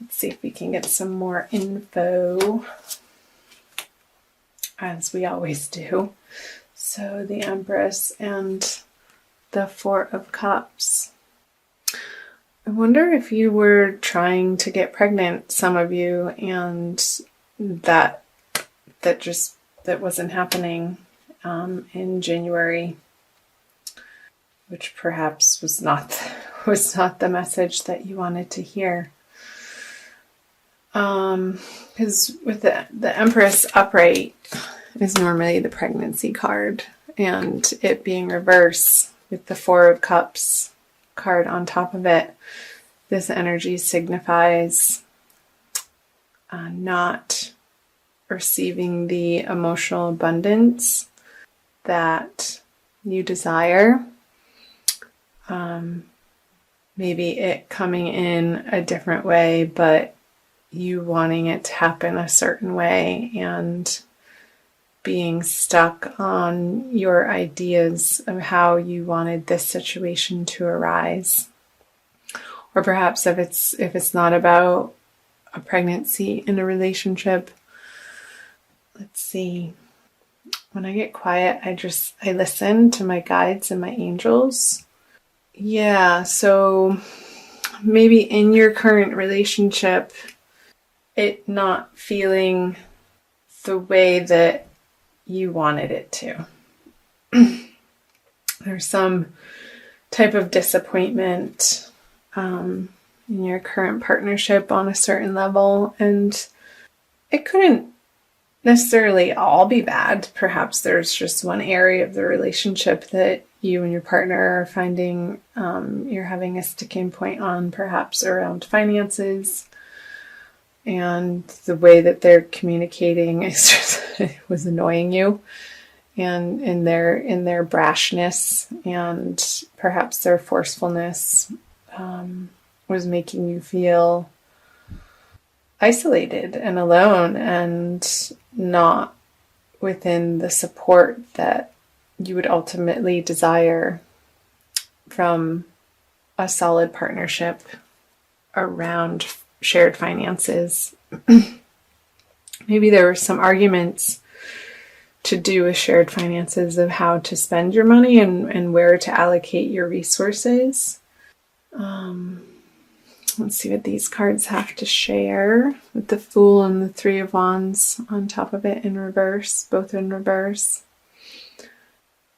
Let's see if we can get some more info, as we always do. So the Empress and the Four of Cups. I wonder if you were trying to get pregnant, some of you, and that wasn't happening in January, which perhaps was not the message that you wanted to hear. Because with the Empress upright is normally the pregnancy card, and it being reverse with the Four of Cups card on top of it, this energy signifies not receiving the emotional abundance that you desire. Maybe it coming in a different way, but you wanting it to happen a certain way and being stuck on your ideas of how you wanted this situation to arise. Or perhaps if it's not about a pregnancy in a relationship. Let's see. When I get quiet, I listen to my guides and my angels. Yeah, so maybe in your current relationship, it not feeling the way that you wanted it to. There's some type of disappointment in your current partnership on a certain level, and it couldn't necessarily all be bad. Perhaps there's just one area of the relationship that you and your partner are finding you're having a sticking point on, perhaps around finances. And the way that they're communicating was annoying you, and in their brashness and perhaps their forcefulness was making you feel isolated and alone and not within the support that you would ultimately desire from a solid partnership around shared finances. Maybe there were some arguments to do with shared finances of how to spend your money and where to allocate your resources. Let's see what these cards have to share with the Fool and the Three of Wands on top of it in reverse, both in reverse.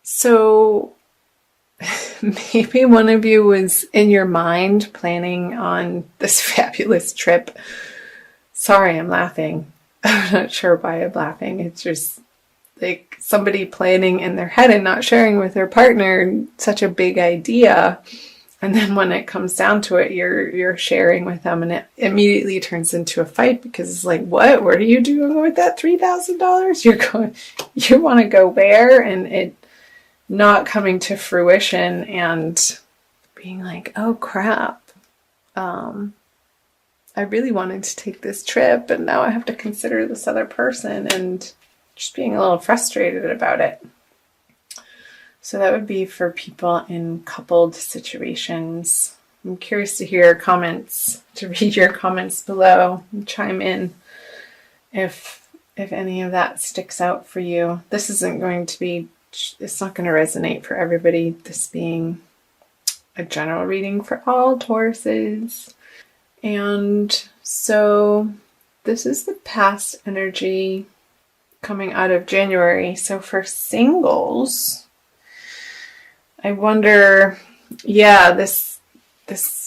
So maybe one of you was in your mind planning on this fabulous trip. Sorry, I'm laughing. I'm not sure why I'm laughing. It's just like somebody planning in their head and not sharing with their partner such a big idea. And then when it comes down to it, you're sharing with them, and it immediately turns into a fight because it's like, what are you doing with that $3,000? You want to go where? And it not coming to fruition and being like, oh crap. I really wanted to take this trip, and now I have to consider this other person, and just being a little frustrated about it. So that would be for people in coupled situations. I'm curious to hear comments, to read your comments below and chime in if any of that sticks out for you. This isn't going to be, it's not going to resonate for everybody, this being a general reading for all Tauruses. And so this is the past energy coming out of January. So for singles, I wonder, this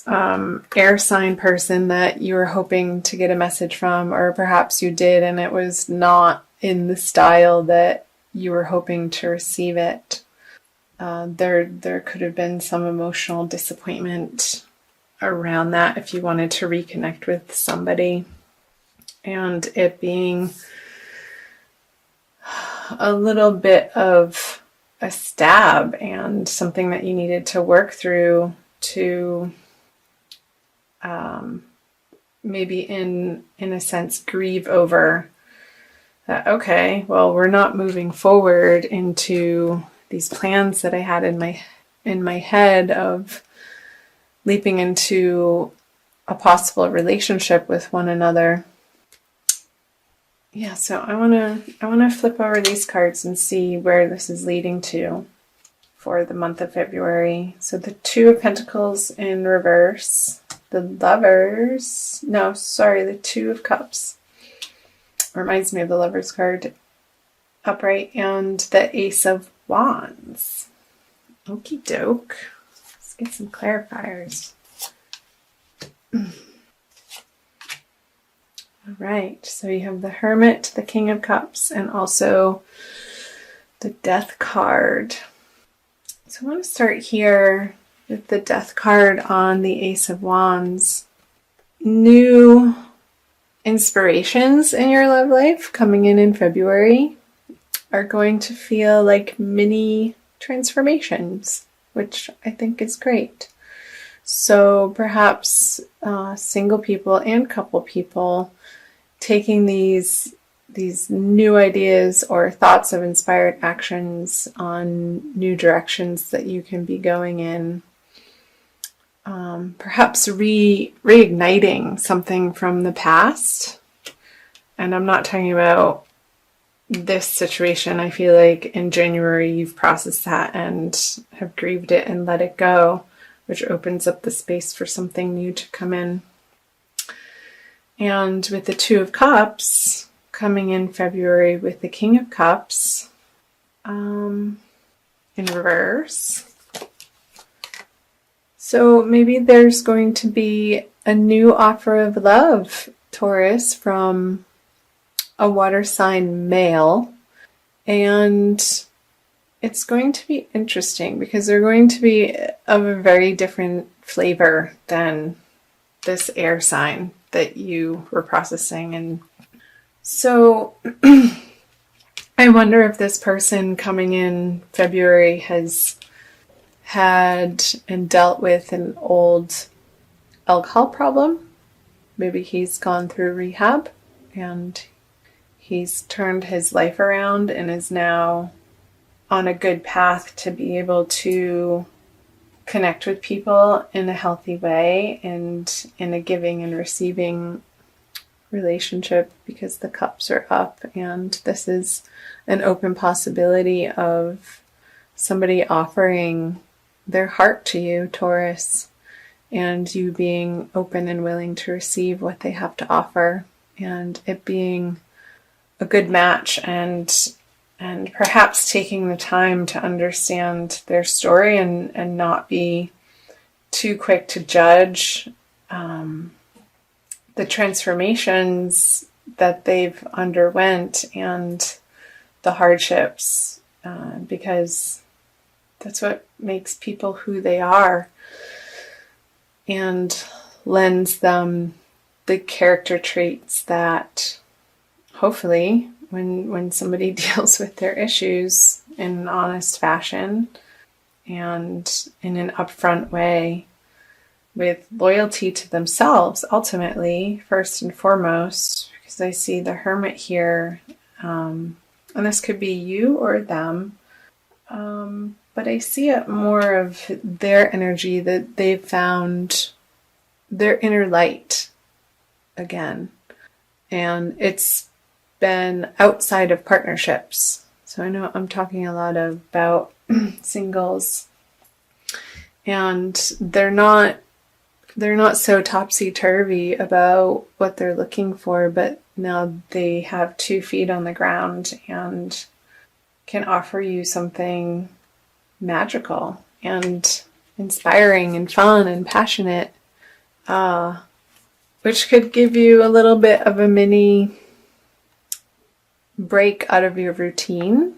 air sign person that you were hoping to get a message from, or perhaps you did and it was not in the style that you were hoping to receive it. There could have been some emotional disappointment around that if you wanted to reconnect with somebody, and it being a little bit of a stab and something that you needed to work through to maybe in a sense grieve over that. Okay, well, we're not moving forward into these plans that I had in my head of leaping into a possible relationship with one another. Yeah, so I wanna flip over these cards and see where this is leading to for the month of February. So the Two of Pentacles in reverse, the Lovers, no, sorry, the Two of Cups. Reminds me of the Lovers card upright, and the Ace of Wands. Okie doke. Let's get some clarifiers. All right, so you have the Hermit, the King of Cups, and also the Death card. So I want to start here with the Death card on the Ace of Wands. New inspirations in your love life coming in February are going to feel like mini transformations, which I think is great. So perhaps single people and couple people taking these new ideas or thoughts of inspired actions on new directions that you can be going in. Perhaps reigniting something from the past. And I'm not talking about this situation. I feel like in January you've processed that and have grieved it and let it go, which opens up the space for something new to come in. And with the Two of Cups coming in February with the King of Cups in reverse. So maybe there's going to be a new offer of love, Taurus, from a water sign male. And it's going to be interesting because they're going to be of a very different flavor than this air sign that you were processing. And so I wonder if this person coming in February has had and dealt with an old alcohol problem. Maybe he's gone through rehab and he's turned his life around and is now on a good path to be able to connect with people in a healthy way and in a giving and receiving relationship, because the cups are up and this is an open possibility of somebody offering their heart to you, Taurus, and you being open and willing to receive what they have to offer, and it being a good match, and perhaps taking the time to understand their story and not be too quick to judge the transformations that they've underwent and the hardships, because that's what makes people who they are and lends them the character traits that hopefully when somebody deals with their issues in an honest fashion and in an upfront way with loyalty to themselves, ultimately, first and foremost, because I see the Hermit here, and this could be you or them, but I see it more of their energy, that they've found their inner light again, and it's been outside of partnerships. So I know I'm talking a lot about singles, and they're not so topsy-turvy about what they're looking for, but now they have 2 feet on the ground and can offer you something magical and inspiring and fun and passionate, which could give you a little bit of a mini break out of your routine,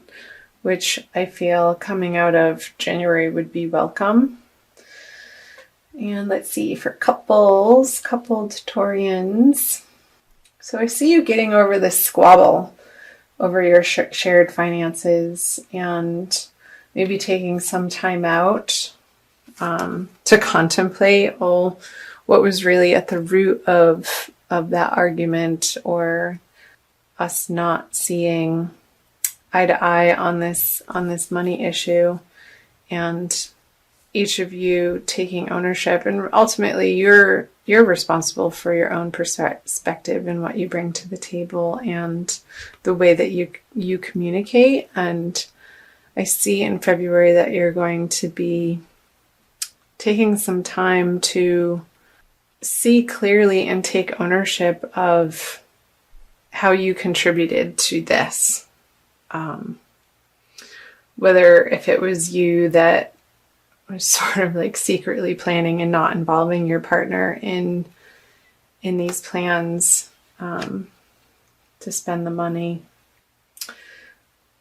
which I feel coming out of January would be welcome. And let's see, for coupled Taurians. So I see you getting over this squabble over your shared finances and maybe taking some time out to contemplate what was really at the root of that argument, or us not seeing eye to eye on this money issue, and each of you taking ownership. And ultimately you're you're responsible for your own perspective and what you bring to the table and the way that you communicate. And I see in February that you're going to be taking some time to see clearly and take ownership of how you contributed to this. Whether if it was you that was sort of like secretly planning and not involving your partner in these plans to spend the money.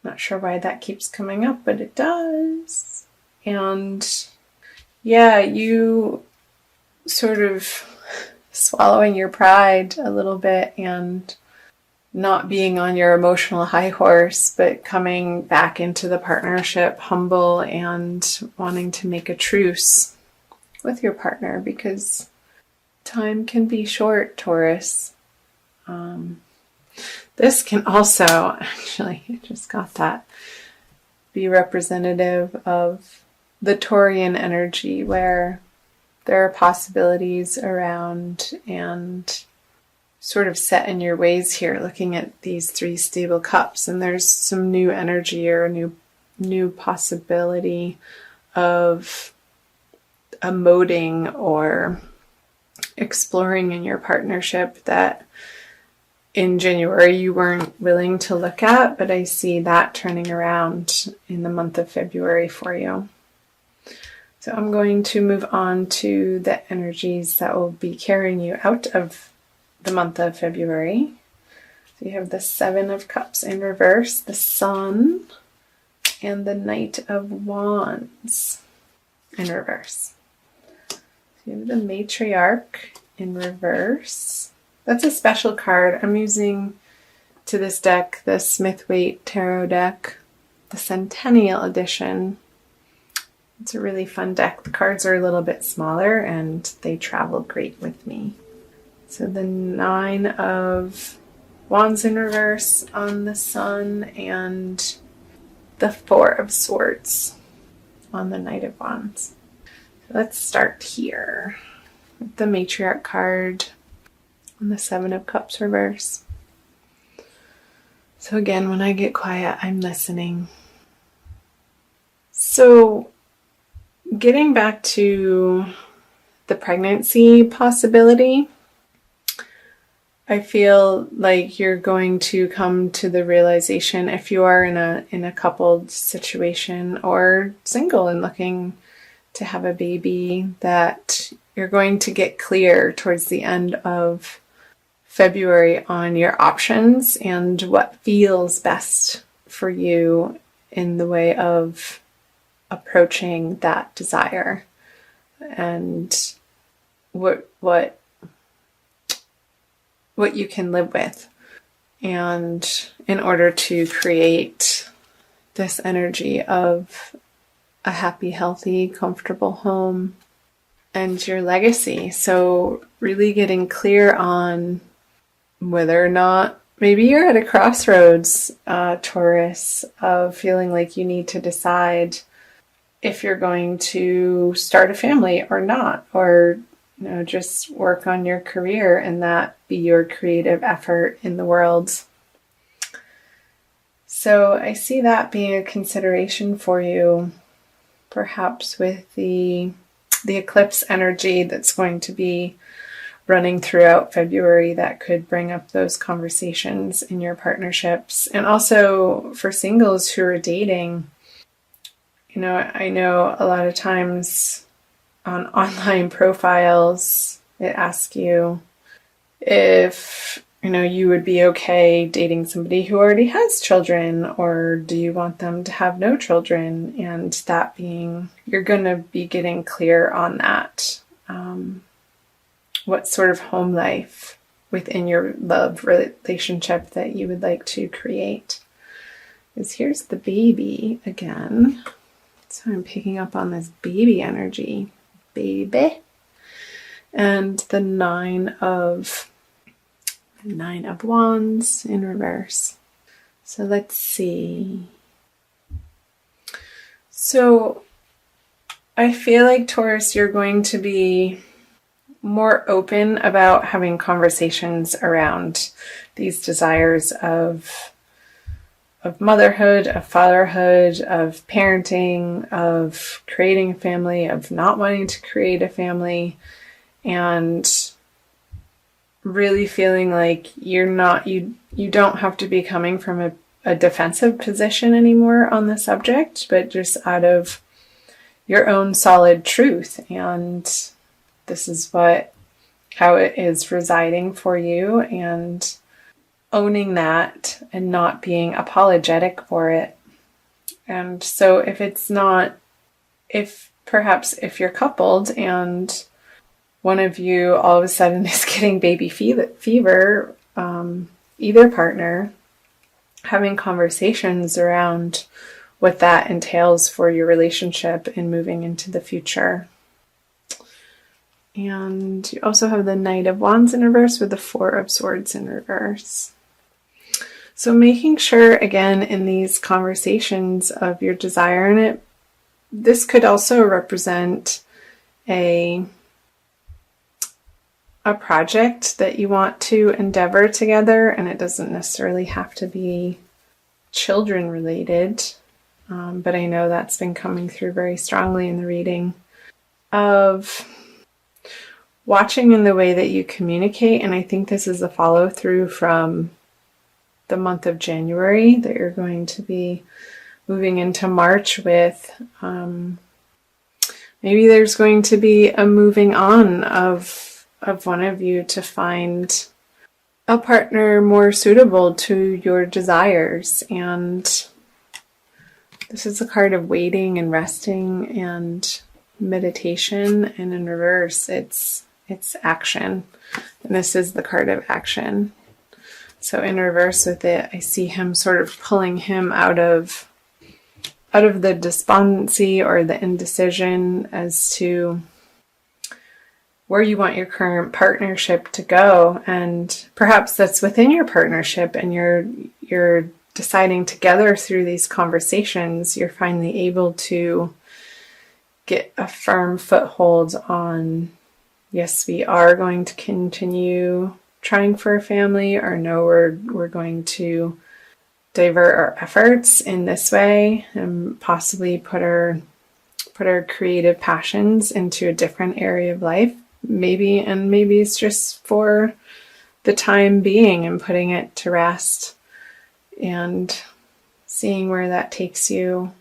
Not sure why that keeps coming up, but it does. And yeah, you sort of swallowing your pride a little bit and not being on your emotional high horse, but coming back into the partnership humble and wanting to make a truce with your partner, because time can be short, Taurus. This can also, actually, I just got that, be representative of the Taurian energy, where there are possibilities around and sort of set in your ways here, looking at these three stable cups, and there's some new energy or a new possibility of emoting or exploring in your partnership that in January you weren't willing to look at, but I see that turning around in the month of February for you. So I'm going to move on to the energies that will be carrying you out of the month of February. So you have the Seven of Cups in reverse, the Sun, and the Knight of Wands in reverse. So you have the Matriarch in reverse. That's a special card. I'm using to this deck the Smith-Waite Tarot deck, the Centennial Edition. It's a really fun deck. The cards are a little bit smaller and they travel great with me. So the Nine of Wands in reverse on the Sun and the Four of Swords on the Knight of Wands. So let's start here with the Matriarch card on the Seven of Cups reverse. So again, when I get quiet, I'm listening. So getting back to the pregnancy possibility, I feel like you're going to come to the realization, if you are in a coupled situation or single and looking to have a baby, that you're going to get clear towards the end of February on your options and what feels best for you in the way of approaching that desire, and what you can live with, and in order to create this energy of a happy, healthy, comfortable home and your legacy. So really getting clear on whether or not maybe you're at a crossroads, Taurus, of feeling like you need to decide if you're going to start a family or not, or just work on your career and that be your creative effort in the world. So I see that being a consideration for you, perhaps with the eclipse energy that's going to be running throughout February, that could bring up those conversations in your partnerships. And also for singles who are dating, I know a lot of times on online profiles, it asks you if, you would be okay dating somebody who already has children, or do you want them to have no children? And that being, you're going to be getting clear on that. What sort of home life within your love relationship that you would like to create. Because here's the baby again. So I'm picking up on this baby energy. Baby. And the Nine of Wands in reverse. So let's see. So I feel like, Taurus, you're going to be more open about having conversations around these desires of motherhood, of fatherhood, of parenting, of creating a family, of not wanting to create a family, and really feeling like you don't have to be coming from a defensive position anymore on the subject, but just out of your own solid truth. And this is how it is residing for you, and owning that and not being apologetic for it. And so if you're coupled and one of you all of a sudden is getting baby fever, either partner, having conversations around what that entails for your relationship and moving into the future. And you also have the Knight of Wands in reverse with the Four of Swords in reverse. So making sure, again, in these conversations of your desire, and this could also represent a project that you want to endeavor together, and it doesn't necessarily have to be children related, but I know that's been coming through very strongly in the reading, of watching in the way that you communicate. And I think this is a follow through from the month of January that you're going to be moving into March with. Maybe there's going to be a moving on of one of you to find a partner more suitable to your desires. And this is a card of waiting and resting and meditation. And in reverse, it's action. And this is the card of action. So in reverse with it, I see him sort of pulling him out of the despondency or the indecision as to where you want your current partnership to go. And perhaps that's within your partnership, and you're deciding together through these conversations, you're finally able to get a firm foothold on, yes, we are going to continue trying for a family, or no, we're going to divert our efforts in this way and possibly put our creative passions into a different area of life. Maybe it's just for the time being and putting it to rest and seeing where that takes you